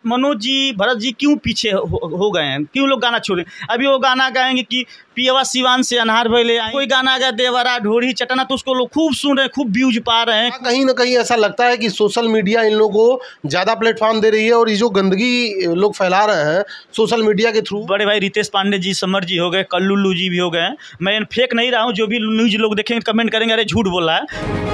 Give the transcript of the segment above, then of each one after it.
मनोज जी, भरत जी क्यों पीछे हो गए हैं, क्यों लोग गाना छोड़े? अभी वो गाना गाएंगे कि पियवा सिवान से अनहार भइले आई, कोई गाना गा देवरा ढोरी चटना, तो उसको लोग खूब सुन रहे हैं, खूब व्यूज पा रहे हैं। कहीं ना कहीं ऐसा लगता है कि सोशल मीडिया इन लोगों को ज़्यादा प्लेटफॉर्म दे रही है, और ये जो गंदगी लोग फैला रहे हैं सोशल मीडिया के थ्रू। बड़े भाई रितेश पांडे जी, समर जी हो गए, कल्लू जी भी हो गए। मैं फेक नहीं रहा हूँ, जो भी न्यूज लोग देखेंगे कमेंट करेंगे अरे झूठ बोला है।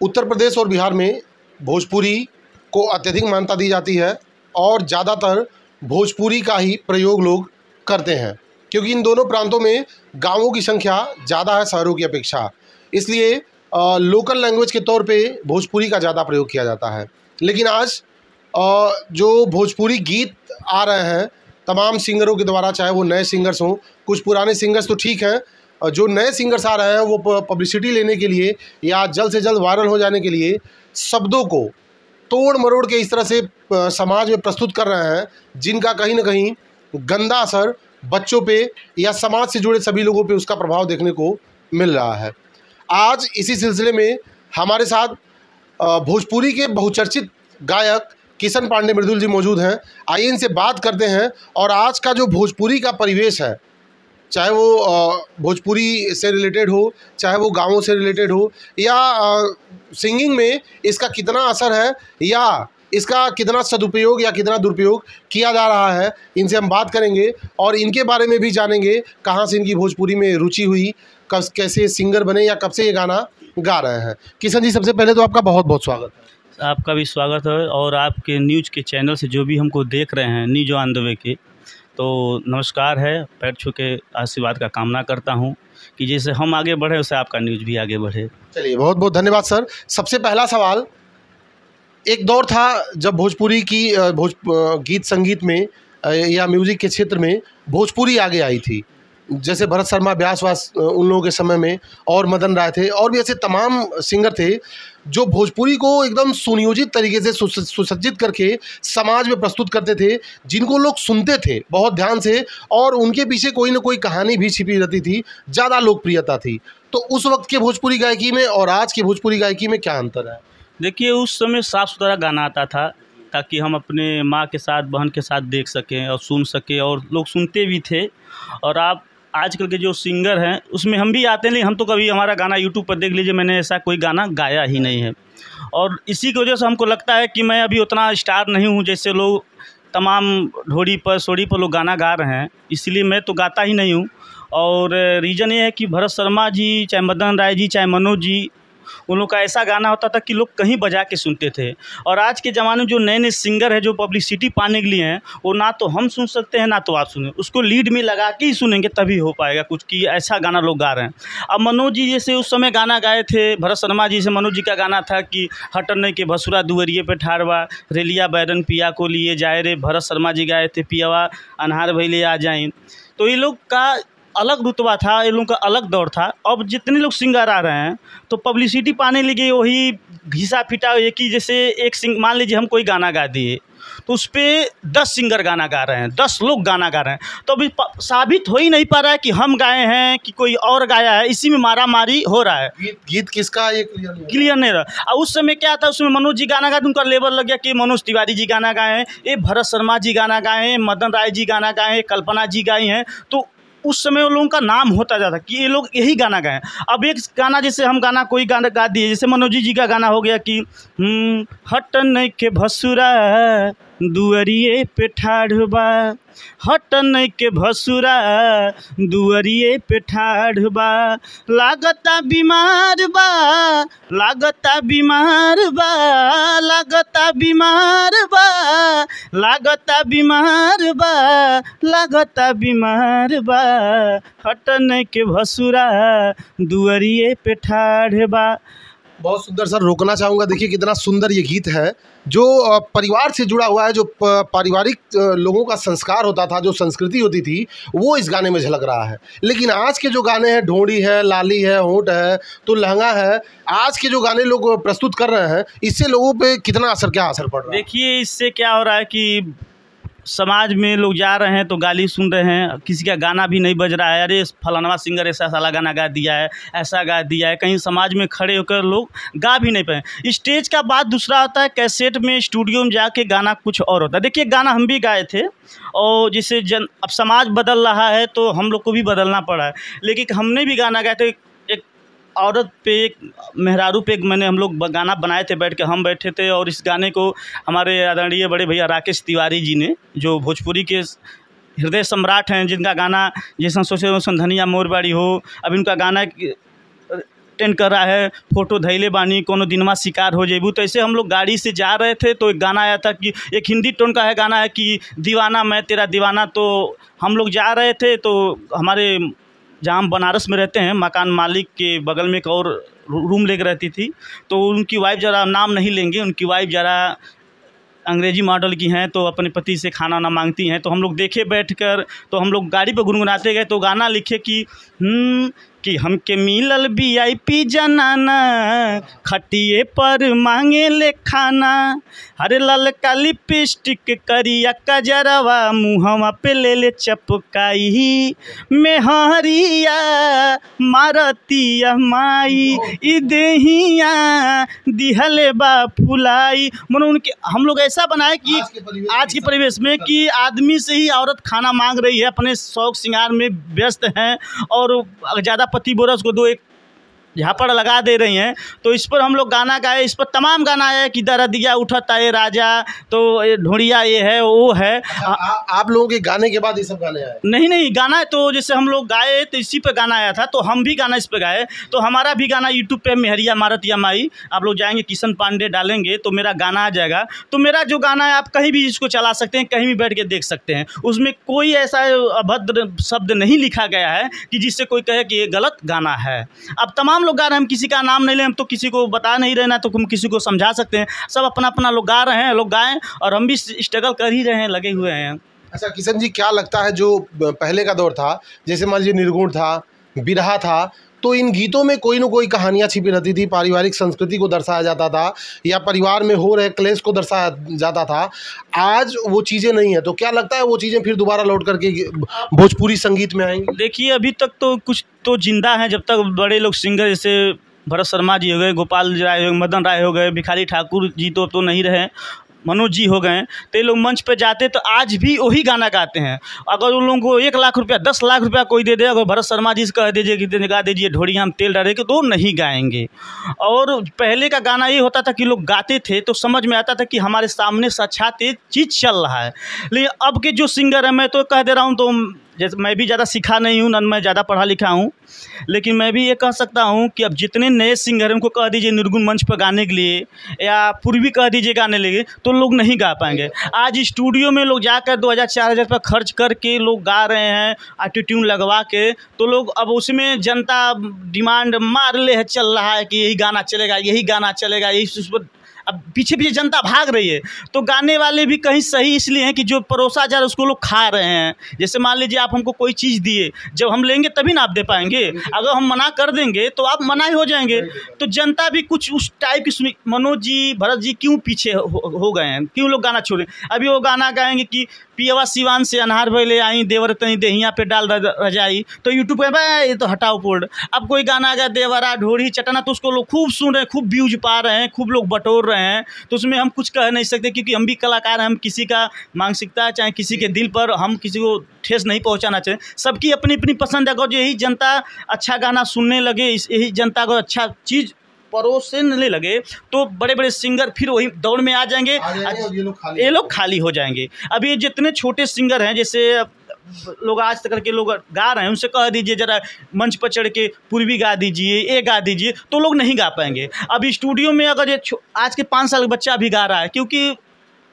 उत्तर प्रदेश और बिहार में भोजपुरी को अत्यधिक मान्यता दी जाती है, और ज़्यादातर भोजपुरी का ही प्रयोग लोग करते हैं, क्योंकि इन दोनों प्रांतों में गांवों की संख्या ज़्यादा है शहरों की अपेक्षा। इसलिए लोकल लैंग्वेज के तौर पे भोजपुरी का ज़्यादा प्रयोग किया जाता है। लेकिन आज जो भोजपुरी गीत आ रहे हैं तमाम सिंगरों के द्वारा, चाहे वो नए सिंगर्स हों, कुछ पुराने सिंगर्स तो ठीक हैं, जो नए सिंगर्स आ रहे हैं वो पब्लिसिटी लेने के लिए या जल्द से जल्द वायरल हो जाने के लिए शब्दों को तोड़ मरोड़ के इस तरह से समाज में प्रस्तुत कर रहे हैं, जिनका कहीं ना कहीं गंदा असर बच्चों पे या समाज से जुड़े सभी लोगों पे उसका प्रभाव देखने को मिल रहा है। आज इसी सिलसिले में हमारे साथ भोजपुरी के बहुचर्चित गायक किशन पांडे मृदुल जी मौजूद हैं। आइए इनसे बात करते हैं, और आज का जो भोजपुरी का परिवेश है, चाहे वो भोजपुरी से रिलेटेड हो, चाहे वो गाँवों से रिलेटेड हो, या सिंगिंग में इसका कितना असर है या इसका कितना सदुपयोग या कितना दुरुपयोग किया जा रहा है, इनसे हम बात करेंगे और इनके बारे में भी जानेंगे कहाँ से इनकी भोजपुरी में रुचि हुई, कब कैसे सिंगर बने या कब से ये गाना गा रहे हैं। किशन जी, सबसे पहले तो आपका बहुत बहुत स्वागत है। आपका भी स्वागत है, और आपके न्यूज़ के चैनल से जो भी हमको देख रहे हैं, न्यूज ऑन द वे के, तो नमस्कार है। पैर छू के आशीर्वाद का कामना करता हूं कि जैसे हम आगे बढ़े वैसे आपका न्यूज़ भी आगे बढ़े। चलिए, बहुत बहुत धन्यवाद सर। सबसे पहला सवाल, एक दौर था जब भोजपुरी की गीत संगीत में या म्यूज़िक के क्षेत्र में भोजपुरी आगे आई थी, जैसे भरत शर्मा, व्यास वास उन लोगों के समय में, और मदन राय थे, और भी ऐसे तमाम सिंगर थे जो भोजपुरी को एकदम सुनियोजित तरीके से सुसज्जित करके समाज में प्रस्तुत करते थे, जिनको लोग सुनते थे बहुत ध्यान से, और उनके पीछे कोई ना कोई कहानी भी छिपी रहती थी, ज़्यादा लोकप्रियता थी। तो उस वक्त के भोजपुरी गायकी में और आज की भोजपुरी गायकी में क्या अंतर है? देखिए, उस समय साफ़ सुथरा गाना आता था, ताकि हम अपने माँ के साथ, बहन के साथ देख सकें और सुन सकें, और लोग सुनते भी थे। और आप आजकल के जो सिंगर हैं उसमें हम भी आते हैं, लेकिन हम तो कभी हमारा गाना यूट्यूब पर देख लीजिए, मैंने ऐसा कोई गाना गाया ही नहीं है। और इसी की वजह से हमको लगता है कि मैं अभी उतना स्टार नहीं हूँ जैसे लोग तमाम ढोड़ी पर सोड़ी पर लोग गाना गा रहे हैं, इसलिए मैं तो गाता ही नहीं हूँ। और रीज़न ये है कि भरत शर्मा जी, चाहे मदन राय जी, चाहे मनोज जी, उन लोग का ऐसा गाना होता था कि लोग कहीं बजा के सुनते थे। और आज के ज़माने में जो नए नए सिंगर हैं जो पब्लिसिटी पाने के लिए हैं, वो ना तो हम सुन सकते हैं ना तो आप सुने, उसको लीड में लगा के ही सुनेंगे तभी हो पाएगा कुछ, कि ऐसा गाना लोग गा रहे हैं। अब मनोज जी जैसे उस समय गाना गाए थे, भरत शर्मा जी से मनोज जी का गाना था कि हटने के भसुरा दुवरिए पे ठाड़वा, रेलिया बैरन पिया को लिए जाए रे, भरत शर्मा जी गाए थे पियावा अनहार भइले आ जाए। तो ये लोग का अलग रुतबा था, ये लोगों का अलग दौर था। अब जितने लोग सिंगर आ रहे हैं तो पब्लिसिटी पाने लगे वही घिसा फिटा एक ही, जैसे एक मान लीजिए हम कोई गाना गा दिए तो उस पर 10 सिंगर गाना गा रहे हैं, 10 लोग गाना गा रहे हैं, तो अभी साबित हो ही नहीं पा रहा है कि हम गाए हैं कि कोई और गाया है। इसी में मारा मारी हो रहा है। गीत किसका ये क्लियर नहीं रहा। और उस समय क्या था, उसमें मनोज जी गाना गाए, उनका लेवल लग गया कि मनोज तिवारी जी गाना गाए हैं, ये भरत शर्मा जी गाना गाए हैं, मदन राय जी गाना गाए हैं, कल्पना जी गाई हैं। तो उस समय उन लोगों का नाम होता जाता कि ये लोग यही गाना गाएं। अब एक गाना जैसे हम गाना कोई गाना गा दिए, जैसे मनोज जी का गाना हो गया कि हटन के भसुरा दुअरिए पे ठाढ़बा, हटन के भसुरा दुअरिए पे ठाढ़बा, लागता बीमार बा, लागता बीमार बा, लागता बीमार बा, लागता बीमार बा, लागता बीमार बा, हटन के भसुरा दुअरिए पे ठाढ़बा। बहुत सुंदर सर, रोकना चाहूँगा। देखिए कितना सुंदर ये गीत है, जो परिवार से जुड़ा हुआ है, जो पारिवारिक लोगों का संस्कार होता था, जो संस्कृति होती थी, वो इस गाने में झलक रहा है। लेकिन आज के जो गाने हैं, ढोंडी है, लाली है, होंठ है, तो लहंगा है, आज के जो गाने लोग प्रस्तुत कर रहे हैं, इससे लोगों पे कितना असर, क्या असर पड़ रहा है? देखिए, इससे क्या हो रहा है कि समाज में लोग जा रहे हैं तो गाली सुन रहे हैं, किसी का गाना भी नहीं बज रहा है, अरे फलाना सिंगर ऐसा साला गाना गा दिया है, ऐसा गा दिया है, कहीं समाज में खड़े होकर लोग गा भी नहीं पाए। स्टेज का बात दूसरा होता है, कैसेट में स्टूडियो में जाके गाना कुछ और होता है। देखिए गाना हम भी गाए थे और जिससे अब समाज बदल रहा है तो हम लोग को भी बदलना पड़ा है, लेकिन हमने भी गाना गाए थे। एक औरत पे, एक मेहरारू पे मैंने हम लोग गाना बनाए थे, बैठ के हम बैठे थे और इस गाने को हमारे आदरणीय बड़े भैया राकेश तिवारी जी ने, जो भोजपुरी के हृदय सम्राट हैं, जिनका गाना जैसा सोचे वैसा धनिया मोरबाड़ी हो, अब इनका गाना टेंड कर रहा है, फोटो धैले बानी कोनो दिनमा शिकार हो जेबू। तो ऐसे हम लोग गाड़ी से जा रहे थे तो एक गाना आया था कि एक हिंदी टोन का है गाना है कि दीवाना मैं तेरा दीवाना। तो हम लोग जा रहे थे तो हमारे जहाँ हम बनारस में रहते हैं, मकान मालिक के बगल में एक और रूम लेकर रहती थी, तो उनकी वाइफ ज़रा, नाम नहीं लेंगे, उनकी वाइफ ज़रा अंग्रेजी मॉडल की हैं, तो अपने पति से खाना वाना मांगती हैं। तो हम लोग देखे बैठकर, तो हम लोग गाड़ी पर गुनगुनाते गए, तो गाना लिखे कि हमके मिलल VIP जनाना, खटिए पर मांगे ले खाना, हरे ललका लिपस्टिक करिया कजरवा, मुहवा पे ले ले चपकाई, मेहरिया मारतिया माई, ई देहिया दिहले बा फुलाई। मन उनके हम लोग ऐसा बनाए कि आज के परिवेश में कि आदमी से ही औरत खाना मांग रही है, अपने शौक श्रृंगार में व्यस्त हैं और ज़्यादा पति बोरा उसको दो एक झापड़ लगा दे रही हैं। तो इस पर हम लोग गाना गाए, इस पर तमाम गाना आया कि दरदिया उठता है राजा, तो ये ढोड़िया ये है वो है। आप लोगों के गाने के बाद ये सब गाने आए? नहीं गाना तो जैसे हम लोग गाए तो इसी पे गाना आया था, तो हम भी गाना इस पे गाए। तो हमारा भी गाना यूट्यूब पे मेहरिया मारतिया माई, आप लोग जाएंगे किशन पांडे डालेंगे तो मेरा गाना आ जाएगा। तो मेरा जो गाना है आप कहीं भी इसको चला सकते हैं, कहीं भी बैठ के देख सकते हैं, उसमें कोई ऐसा अभद्र शब्द नहीं लिखा गया है कि जिससे कोई कहे कि ये गलत गाना है। अब तमाम लोग गा रहे हैं, हम किसी का नाम नहीं लें, हम तो किसी को बता नहीं रहे ना, तो हम किसी को समझा सकते हैं। सब अपना अपना लोग गा रहे हैं, लोग गाएं और हम भी स्ट्रगल कर ही रहे हैं, लगे हुए हैं। अच्छा किशन जी, क्या लगता है जो पहले का दौर था, जैसे मान लीजिए निर्गुण था, बिरहा था, तो इन गीतों में कोई ना कोई कहानियाँ छिपी रहती थी, पारिवारिक संस्कृति को दर्शाया जाता था या परिवार में हो रहे क्लेश को दर्शाया जाता था। आज वो चीज़ें नहीं है, तो क्या लगता है वो चीज़ें फिर दोबारा लौट करके भोजपुरी संगीत में आएंगी? देखिए अभी तक तो कुछ तो जिंदा हैं, जब तक बड़े लोग सिंगर जैसे भरत शर्मा जी हो गए, गोपाल राय हो गए, मदन राय हो गए, भिखारी ठाकुर जी तो नहीं रहे, मनोज जी हो गए, तो ये लोग मंच पे जाते तो आज भी वही गाना गाते हैं। अगर उन लोगों को 1 लाख रुपया 10 लाख रुपया कोई दे दे, अगर भरत शर्मा जी से कह दीजिए कि गा दीजिए ढोड़िया हम तेल डालेंगे, तो नहीं गाएंगे। और पहले का गाना ये होता था कि लोग गाते थे तो समझ में आता था कि हमारे सामने साक्षात चीज़ चल रहा है। लेकिन अब के जो सिंगर है, मैं तो कह दे रहा हूँ, तो जैसे मैं भी ज़्यादा सीखा नहीं हूँ, न मैं ज़्यादा पढ़ा लिखा हूँ, लेकिन मैं भी ये कह सकता हूँ कि अब जितने नए सिंगर हैं उनको कह दीजिए निर्गुण मंच पर गाने के लिए या पूर्वी कह दीजिए गाने लगे, तो लोग नहीं गा पाएंगे। आज स्टूडियो में लोग जाकर 2000-4000 रुपये खर्च करके लोग गा रहे हैं ऑटोट्यून लगवा के, तो लोग अब उसमें जनता डिमांड मार ले है, चल रहा है कि यही गाना चलेगा, यही गाना चलेगा, यही उस पर अब पीछे पीछे जनता भाग रही है। तो गाने वाले भी कहीं सही इसलिए हैं कि जो परोसा जा रहा है उसको लोग खा रहे हैं। जैसे मान लीजिए आप हमको कोई चीज़ दिए, जब हम लेंगे तभी ना आप दे पाएंगे, अगर हम मना कर देंगे तो आप मना ही हो जाएंगे। तो जनता भी कुछ उस टाइप की सुनी। मनोज जी, भरत जी क्यों पीछे हो गए हैं, क्यों लोग गाना छोड़े? अभी वो गाना गाएंगे कि पियवा सिवान से अनहार भइले आई, देवर तनी देहिया पे डाल रजाई, तो यूट्यूब पे भाई ये तो हटाओ पोल्ड। अब कोई गाना गा देवरा ढोड़ी चटना, तो उसको लोग खूब सुन रहे हैं, खूब व्यूज पा रहे हैं, खूब लोग बटोर रहे हैं। तो उसमें हम कुछ कह नहीं सकते, क्योंकि हम भी कलाकार हैं, हम किसी का मानसिकता चाहे किसी के दिल पर हम किसी को ठेस नहीं पहुंचाना चाहिए। सबकी अपनी अपनी पसंद है। अगर यही जनता अच्छा गाना सुनने लगे, यही जनता को अच्छा चीज़ परोसने लगे, तो बड़े बड़े सिंगर फिर वही दौड़ में आ जाएंगे, ये लोग खाली हो जाएंगे। अभी जितने छोटे सिंगर हैं, जैसे लोग आज तक के लोग गा रहे हैं, उनसे कह दीजिए जरा मंच पर चढ़ के पूर्वी गा दीजिए, ये गा दीजिए, तो लोग नहीं गा पाएंगे। अभी स्टूडियो में अगर ये आज के 5 साल का बच्चा भी गा रहा है, क्योंकि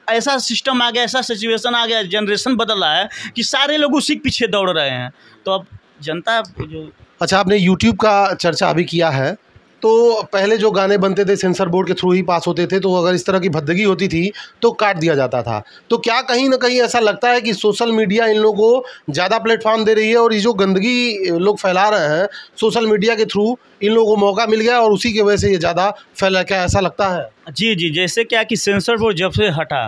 ऐसा सिस्टम आ गया, ऐसा सिचुएशन आ गया, जनरेशन बदल रहा है कि सारे लोग उसी के पीछे दौड़ रहे हैं। तो अब जनता जो... अच्छा, आपने यूट्यूब का चर्चा अभी किया है, तो पहले जो गाने बनते थे सेंसर बोर्ड के थ्रू ही पास होते थे, तो अगर इस तरह की भद्दगी होती थी तो काट दिया जाता था। तो क्या कहीं ना कहीं ऐसा लगता है कि सोशल मीडिया इन लोगों को ज़्यादा प्लेटफॉर्म दे रही है, और ये जो गंदगी लोग फैला रहे हैं सोशल मीडिया के थ्रू, इन लोगों को मौका मिल गया और उसी की वजह से ये ज़्यादा फैला? क्या ऐसा लगता है? जी, जैसे क्या कि सेंसर बोर्ड जब से हटा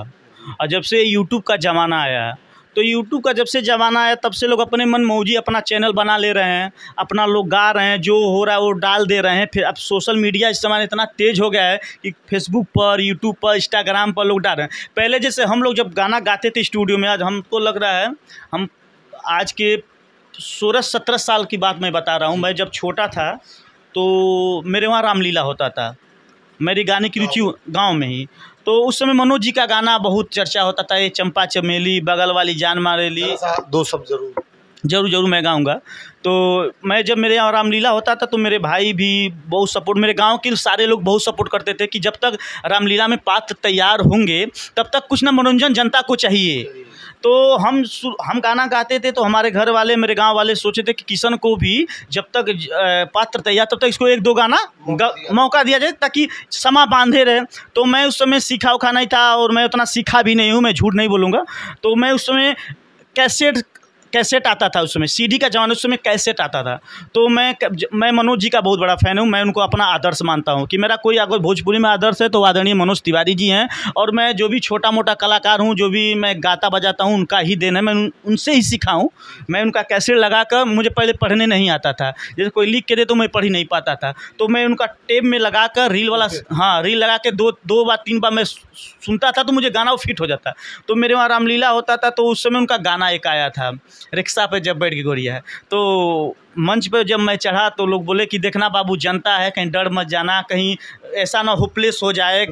और जब से यूट्यूब का ज़माना आया, तो यूट्यूब का जब से ज़माना आया तब से लोग अपने मन मौजी अपना चैनल बना ले रहे हैं, अपना लोग गा रहे हैं, जो हो रहा है वो डाल दे रहे हैं। फिर अब सोशल मीडिया इस ज़माने इतना तेज़ हो गया है कि फेसबुक पर, यूट्यूब पर, इंस्टाग्राम पर लोग डाल रहे हैं। पहले जैसे हम लोग जब गाना गाते थे स्टूडियो में, आज हमको लग रहा है हम आज के 16-17 साल की बात मैं बता रहा हूँ। मैं जब छोटा था तो मेरे वहाँ रामलीला होता था, मेरी गाने की रुचि गांव में ही। तो उस समय मनोज जी का गाना बहुत चर्चा होता था, ये चंपा चमेली, बगल वाली जान मारेली, दो सब जरूर मैं गाऊंगा। तो मैं जब मेरे यहाँ रामलीला होता था तो मेरे भाई भी बहुत सपोर्ट, मेरे गांव के सारे लोग बहुत सपोर्ट करते थे कि जब तक रामलीला में पात्र तैयार होंगे तब तक कुछ ना मनोरंजन जनता को चाहिए। तो हम गाना गाते थे तो हमारे घर वाले, मेरे गांव वाले सोचे थे कि किशन को भी जब तक पात्र तैयार तब तक इसको 1-2 गाना मौका दिया जाए ताकि समा बांधे रहे। तो मैं उस समय सीखा उखा नहीं था और मैं उतना सीखा भी नहीं हूँ, मैं झूठ नहीं बोलूँगा। तो मैं उस समय कैसेट आता था, उस समय सीडी का ज़माना, उस समय कैसेट आता था। तो मैं मनोज जी का बहुत बड़ा फ़ैन हूँ, मैं उनको अपना आदर्श मानता हूँ कि मेरा कोई अगर भोजपुरी में आदर्श है तो आदरणीय मनोज तिवारी जी हैं। और मैं जो भी छोटा मोटा कलाकार हूँ, जो भी मैं गाता बजाता हूँ, उनका ही देन है, मैं उनसे ही सीखा हूँ। मैं उनका कैसेट लगा कर, मुझे पहले पढ़ने नहीं आता था, जैसे कोई लिख के दे तो मैं पढ़ ही नहीं पाता था, तो मैं उनका टेप में लगा कर रील वाला, हाँ रील लगा के 2 बार 3 बार मैं सुनता था तो मुझे गाना वो फिट हो जाता। तो मेरे वहाँ रामलीला होता था तो उस समय उनका गाना एक आया था, रिक्शा पे जब बैठ के गोरिया है। तो मंच पे जब मैं चढ़ा तो लोग बोले कि देखना बाबू, जनता है, कहीं डर मत जाना, कहीं ऐसा ना होपलेस हो जाए,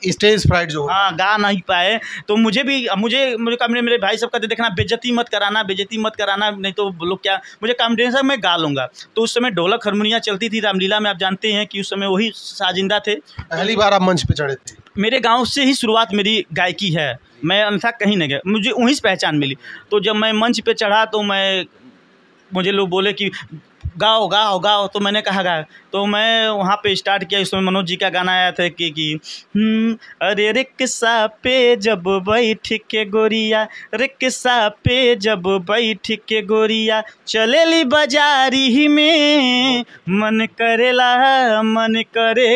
स्टेज फ्राइट जो, हाँ गा नहीं पाए। तो मुझे मेरे भाई सब कहते देखना बेइज्जती मत कराना, नहीं तो लोग क्या, मुझे कॉन्फिडेंस मैं गा लूँगा। तो उस समय ढोलक हारमोनिया चलती थी रामलीला में, आप जानते हैं कि उस समय वही साजिंदा थे। पहली बार आप मंच पे चढ़े थे? मेरे गांव से ही शुरुआत मेरी गायकी है, मैं अन्यथा कहीं नहीं गया, मुझे वहीं से पहचान मिली। तो जब मैं मंच पे चढ़ा तो मुझे लोग बोले कि गाओ गाओ गाओ, तो मैंने कहा गा, तो मैं वहाँ पे स्टार्ट किया। इसमें मनोज जी का गाना आया था कि अरे रिक्शा पे जब बैठ के गोरिया, रिक्शा पे जब बैठ के गोरिया, चलेली बाजारी में, मन करे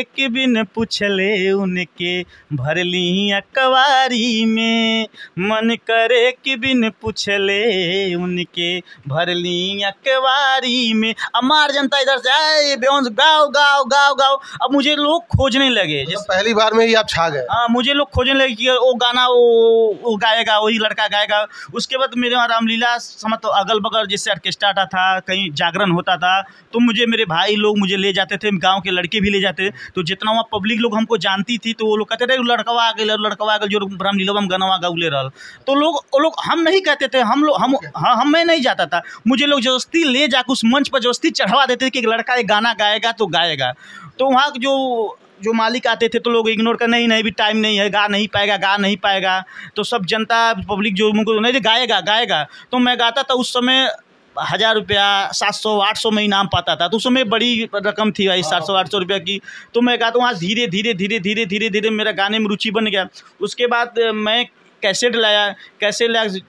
कि बिन पूछले उनके, भरली अकवारी में, मन करे कि बिन पूछले उनके, भरली अकवारी में। हमार जनता इधर से आए बेहोंस गाओ गाओ गाओ गाओ। अब मुझे लोग खोजने लगे, तो पहली बार में ही आप छा गए? हाँ, मुझे लोग खोजने लगे कि वो गाना वो गाएगा, वही लड़का गाएगा। उसके बाद मेरे वहाँ रामलीला समझ तो अगल बगल जैसे ऑर्केस्ट्रा आता था, कहीं जागरण होता था, तो मुझे मेरे भाई लोग मुझे ले जाते थे, गाँव के लड़के भी ले जाते। तो जितना वहाँ पब्लिक लोग हमको जानती थी तो वो लोग कहते थे लड़कवा आ गए जो रामलीला में गाना गौले रहा। तो वो लोग हम नहीं कहते थे, मैं नहीं जाता था, मुझे लोग जबरदस्ती ले जाकर उस मंच पर जबरदस्ती चढ़वा देते थे कि लड़का एक गाना गाएगा तो गाएगा। तो वहाँ जो मालिक आते थे तो लोग इग्नोर कर, नहीं भी टाइम नहीं है, गा नहीं पाएगा। तो सब जनता पब्लिक जो मुझको नहीं गाएगा। तो मैं गाता था। उस समय 1000 रुपया, 700-800 में इनाम पाता था, तो उस समय बड़ी रकम थी भाई, 700-800 रुपया की। तो मैं गाता वहाँ धीरे मेरा गाने में रुचि बन गया। उसके बाद मैं कैसेट लाया,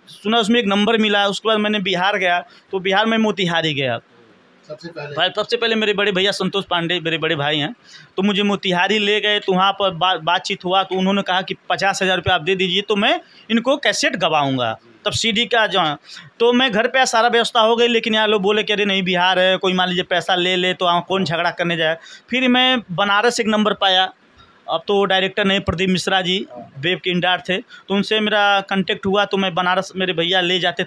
सुना उसमें एक नंबर मिला। उसके बाद मैंने बिहार गया, तो बिहार में मोतिहारी गया। सबसे पहले मेरे बड़े भैया संतोष पांडे, मेरे बड़े भाई हैं, तो मुझे मोतिहारी ले गए। तो वहाँ पर बातचीत हुआ, तो उन्होंने कहा कि 50,000 रुपये आप दे दीजिए तो मैं इनको कैसेट गवाऊँगा। तब सीडी का जो, तो मैं घर पे सारा व्यवस्था हो गई, लेकिन यहाँ लोग बोले कि अरे नहीं बिहार है, कोई मान लीजिए पैसा ले तो कौन झगड़ा करने जाए। फिर मैं बनारस एक नंबर पाया। अब तो डायरेक्टर नहीं, प्रदीप मिश्रा जी वेब के इंडार थे, तो उनसे मेरा कांटेक्ट हुआ। तो मैं बनारस, मेरे भैया ले जाते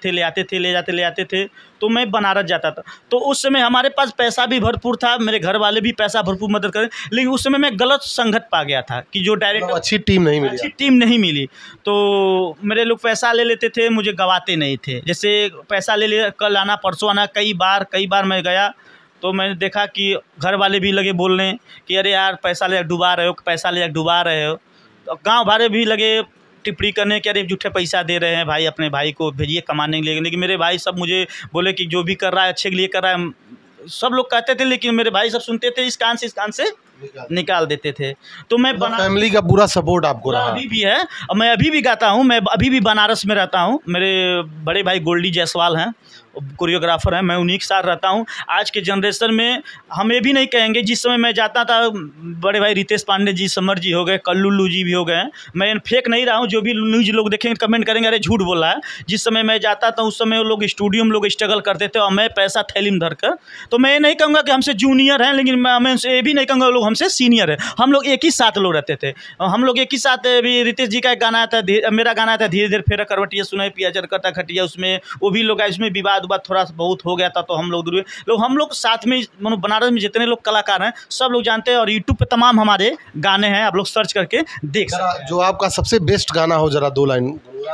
थे, तो मैं बनारस जाता था। तो उस समय हमारे पास पैसा भी भरपूर था, मेरे घर वाले भी पैसा भरपूर मदद करें, लेकिन उस समय मैं गलत संगत पा गया था कि जो डायरेक्टर अच्छी टीम नहीं मिली। तो मेरे लोग पैसा ले लेते थे, मुझे गवाते नहीं थे। जैसे पैसा ले कल आना परसों आना, कई बार मैं गया तो मैंने देखा कि घर वाले भी लगे बोलने कि अरे यार पैसा ले डुबा रहे हो। तो गांव वाले भी लगे टिप्पणी करने कि अरे झूठे पैसा दे रहे हैं भाई, अपने भाई को भेजिए कमाने के लिए। लेकिन मेरे भाई सब मुझे बोले कि जो भी कर रहा है अच्छे के लिए कर रहा है, सब लोग कहते थे, लेकिन मेरे भाई सब सुनते थे इस कान से निकाल देते थे। तो मैं फैमिली का पूरा सपोर्ट आपको रहा? अभी भी है और मैं अभी भी गाता हूँ। मैं अभी भी बनारस में रहता हूँ। मेरे बड़े भाई गोल्डी जायसवाल हैं, कोरियोग्राफर हैं, मैं उन्हीं के साथ रहता हूँ। आज के जनरेशन में हम ये भी नहीं कहेंगे, जिस समय मैं जाता था बड़े भाई रितेश पांडे जी, समर जी हो गए, कल्लू जी भी हो गए, मैं फेक नहीं रहा हूँ। जो भी न्यूज़ लोग देखेंगे कमेंट करेंगे अरे झूठ बोल रहा है। जिस समय मैं जाता था उस समय वो लोग स्टूडियो में लोग स्ट्रगल करते थे और मैं पैसा थैली में धरकर। तो मैं ये नहीं कहूँगा कि हमसे जूनियर हैं, लेकिन मैं ये भी नहीं कहूँगा लोग हमसे सीनियर है। हम लोग एक ही साथ लोग रहते थे। हम लोग एक ही साथ भी रितेश जी का एक गाना आता है, मेरा गाना आता है धीरे धीरे फेरा करवटिया सुनाई पिया जरकता खटिया, उसमें वो भी लोग इसमें विवाद थोड़ा सा बहुत हो गया था। तो हम लोग साथ में बनारस में जितने लोग कलाकार हैं सब लोग जानते हैं और यूट्यूब पे तमाम हमारे गाने हैं, आप लोग सर्च करके देख सकते हैं। जो आपका सबसे बेस्ट गाना हो जरा 2 लाइन।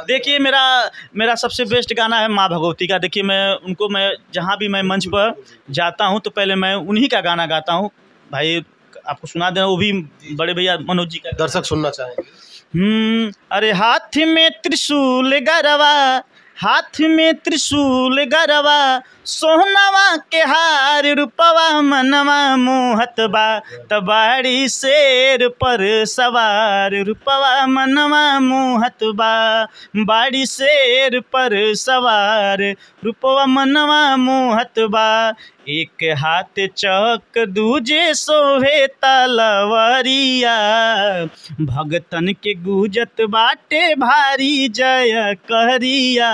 देखिए मेरा सबसे बेस्ट गाना है माँ भगवती का। देखिए मैं जहाँ भी मैं मंच पर जाता हूँ तो पहले मैं उन्हीं का गाना गाता हूँ। भाई आपको सुना देना, वो भी बड़े भैया मनोज जी का। दर्शक सुनना चाहेंगे। अरे हाथ में त्रिशूल गरवा, हाथ में त्रिशूल गरवा, सोहनवा के हार रूपवा मनवा मोहत बा, तबाड़ी शेर पर सवार रूपवा मनवा मोहत बा, बाड़ी शेर पर सवार रूपवा मनवा मोहत बा, एक हाथ चौक दूजे सोहे तलवरिया, भगतन के गुजत बाटे भारी जय कहरिया,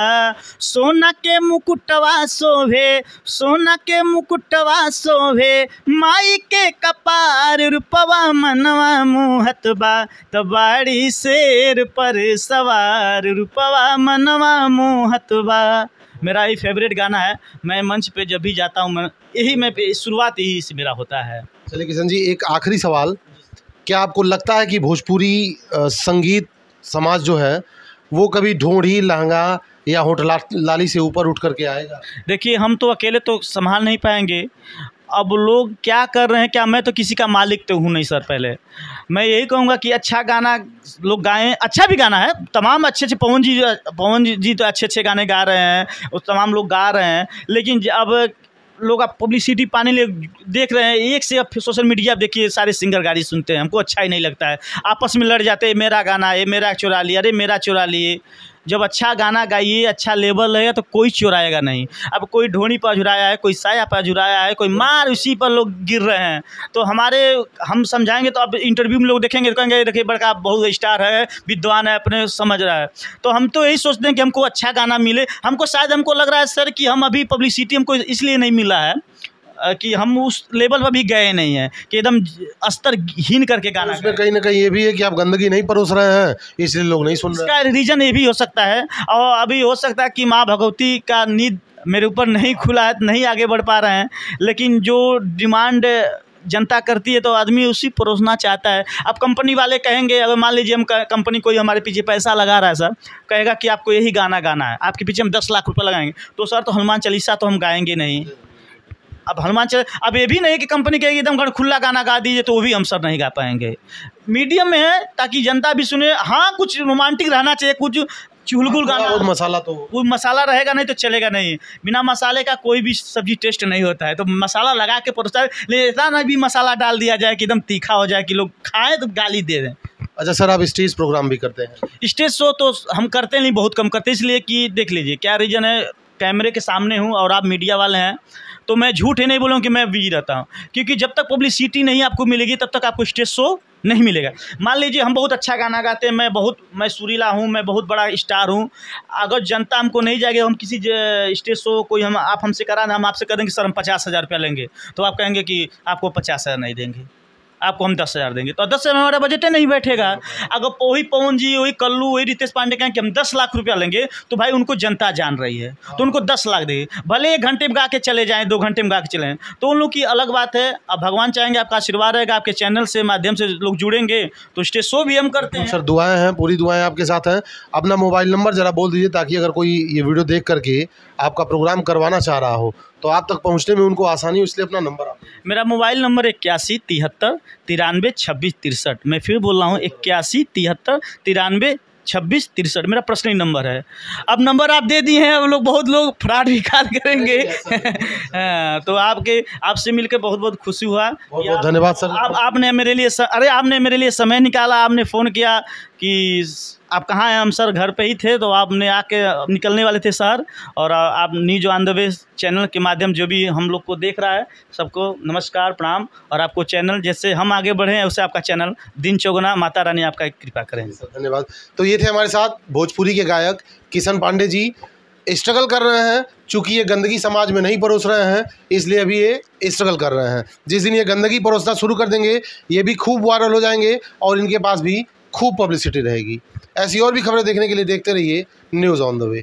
सोना के मुकुटवा सोहे, सोना के मुकुटवा सोहे, माई के कपार रूपवा मनवा मोहत बा, तबाड़ी शेर पर सवार रूपवा मनवा मोहत बा। मेरा ये फेवरेट गाना है। मैं मंच पे जब भी जाता हूँ मैं शुरुआत यही से मेरा होता है। चलिए किशन जी, एक आखिरी सवाल, क्या आपको लगता है कि भोजपुरी संगीत समाज जो है वो कभी ढोढ़ी लहंगा या होटल लाली से ऊपर उठ करके आएगा? देखिए हम तो अकेले तो संभाल नहीं पाएंगे। अब लोग क्या कर रहे हैं, क्या मैं तो किसी का मालिक तो हूँ नहीं सर। पहले मैं यही कहूँगा कि अच्छा गाना लोग गाएं, अच्छा भी गाना है, तमाम अच्छे पवन जी तो अच्छे गाने गा रहे हैं और तमाम लोग गा रहे हैं। लेकिन अब लोग आप पब्लिसिटी पाने लिए देख रहे हैं, एक से अब सोशल मीडिया देखिए सारे सिंगर गाड़ी सुनते हैं, हमको अच्छा ही नहीं लगता है। आपस में लड़ जाते हैं, मेरा गाना है, मेरा चुरा लिया, अरे मेरा चुरा लिए। जब अच्छा गाना गाइए, अच्छा लेवल रहेगा तो कोई चुराएगा नहीं। अब कोई ढोनी पर झुराया है, कोई साया पर झुराया है, कोई मार उसी पर लोग गिर रहे हैं। तो हम समझाएंगे तो अब इंटरव्यू में लोग देखेंगे तो कहेंगे देखिए बड़का बहुत स्टार है, विद्वान है, अपने समझ रहा है। तो हम तो यही सोचते हैं कि हमको अच्छा गाना मिले। हमको लग रहा है सर कि हम अभी पब्लिसिटी हमको इसलिए नहीं मिला है कि हम उस लेवल पर भी गए नहीं हैं कि एकदम स्तरहीन करके गाना। उसमें कहीं ना कहीं ये भी है कि आप गंदगी नहीं परोस रहे हैं, इसलिए लोग नहीं सुन रहे हैं। इसका रीज़न ये भी हो सकता है। और अभी हो सकता है कि माँ भगवती का नींद मेरे ऊपर नहीं खुला है, नहीं आगे बढ़ पा रहे हैं। लेकिन जो डिमांड जनता करती है तो आदमी उसी परोसना चाहता है। अब कंपनी वाले कहेंगे, अगर मान लीजिए हम कंपनी कोई हमारे पीछे पैसा लगा रहा है सर, कहेगा कि आपको यही गाना गाना है, आपके पीछे हम 10 लाख रुपये लगाएंगे, तो सर तो हनुमान चालीसा तो हम गाएंगे नहीं। अब ये भी नहीं कि कंपनी कहेगी एकदम खुला गाना गा दीजिए, तो वो भी हम सर नहीं गा पाएंगे। मीडियम में है ताकि जनता भी सुने। हाँ कुछ रोमांटिक रहना चाहिए, कुछ चुलबुल गाना, और मसाला तो वो मसाला रहेगा नहीं तो चलेगा नहीं। बिना मसाले का कोई भी सब्जी टेस्ट नहीं होता है। तो मसाला लगा के परोसा, लेकिन इतना ना भी मसाला डाल दिया जाए कि एकदम तीखा हो जाए कि लोग खाएं तो गाली दे दें। अच्छा सर, आप स्टेज प्रोग्राम भी करते हैं? स्टेज शो तो हम करते नहीं, बहुत कम करते, इसलिए कि देख लीजिए क्या रीज़न है, कैमरे के सामने हूँ और आप मीडिया वाले हैं तो मैं झूठ ही नहीं बोलूँ कि मैं बिजी रहता हूँ। क्योंकि जब तक पब्लिसिटी नहीं आपको मिलेगी तब तक आपको स्टेज शो नहीं मिलेगा। मान लीजिए हम बहुत अच्छा गाना गाते हैं, मैं सुरीला हूँ, मैं बहुत बड़ा स्टार हूँ, अगर जनता हमको नहीं जाएगी, हम किसी स्टेज शो कोई आप हमसे करा ना, हम आपसे कह देंगे सर हम 50,000 रुपया लेंगे, तो आप कहेंगे कि आपको 50,000 नहीं देंगे, आपको हम 10,000 देंगे, तो 10,000 में हमारा बजट नहीं बैठेगा। अगर वही पवन जी, वही कल्लू, वही रितेश पांडे कहें कि हम 10 लाख रुपया लेंगे, तो भाई उनको जनता जान रही है तो उनको 10 लाख देगी। भले 1 घंटे में गा के चले जाएँ, 2 घंटे में गा के चले जाएँ, तो उन लोग की अलग बात है। अब भगवान चाहेंगे आपका आशीर्वाद रहेगा, आपके चैनल से माध्यम से लोग जुड़ेंगे तो स्टेज शो भी हम करते हैं। सर दुआएं हैं, पूरी दुआएं आपके साथ हैं। अपना मोबाइल नंबर ज़रा बोल दीजिए ताकि अगर कोई ये वीडियो देख करके आपका प्रोग्राम करवाना चाह रहा हो तो आप तक पहुंचने में उनको आसानी हो, इसलिए अपना नंबर आप। मेरा मोबाइल नंबर 81 73 93 26 63। मैं फिर बोल रहा हूँ 81 73 93 2663 मेरा पर्सनल नंबर है। अब नंबर आप दे दिए हैं, हम लोग बहुत लोग फ्रॉड भी कॉल करेंगे। तो आपसे मिलकर बहुत बहुत खुशी हुआ। बहुत बहुत धन्यवाद सर। आपने मेरे लिए आपने मेरे लिए समय निकाला, आपने फ़ोन किया कि आप कहाँ हैं। हम सर घर पे ही थे, तो आपने आके निकलने वाले थे शहर, और आप news on the way channel के माध्यम जो भी हम लोग को देख रहा है सबको नमस्कार प्रणाम। और आपको चैनल जैसे हम आगे बढ़े हैं उससे आपका चैनल दिन चौगुना, माता रानी आपका कृपा करें। धन्यवाद। तो ये थे हमारे साथ भोजपुरी के गायक किशन पांडे जी। स्ट्रगल कर रहे हैं, चूँकि ये गंदगी समाज में नहीं परोस रहे हैं, इसलिए अभी ये स्ट्रगल कर रहे हैं। जिस दिन ये गंदगी परोसना शुरू कर देंगे, ये भी खूब वायरल हो जाएंगे और इनके पास भी खूब पब्लिसिटी रहेगी। ऐसी और भी खबरें देखने के लिए देखते रहिए न्यूज़ ऑन द वे।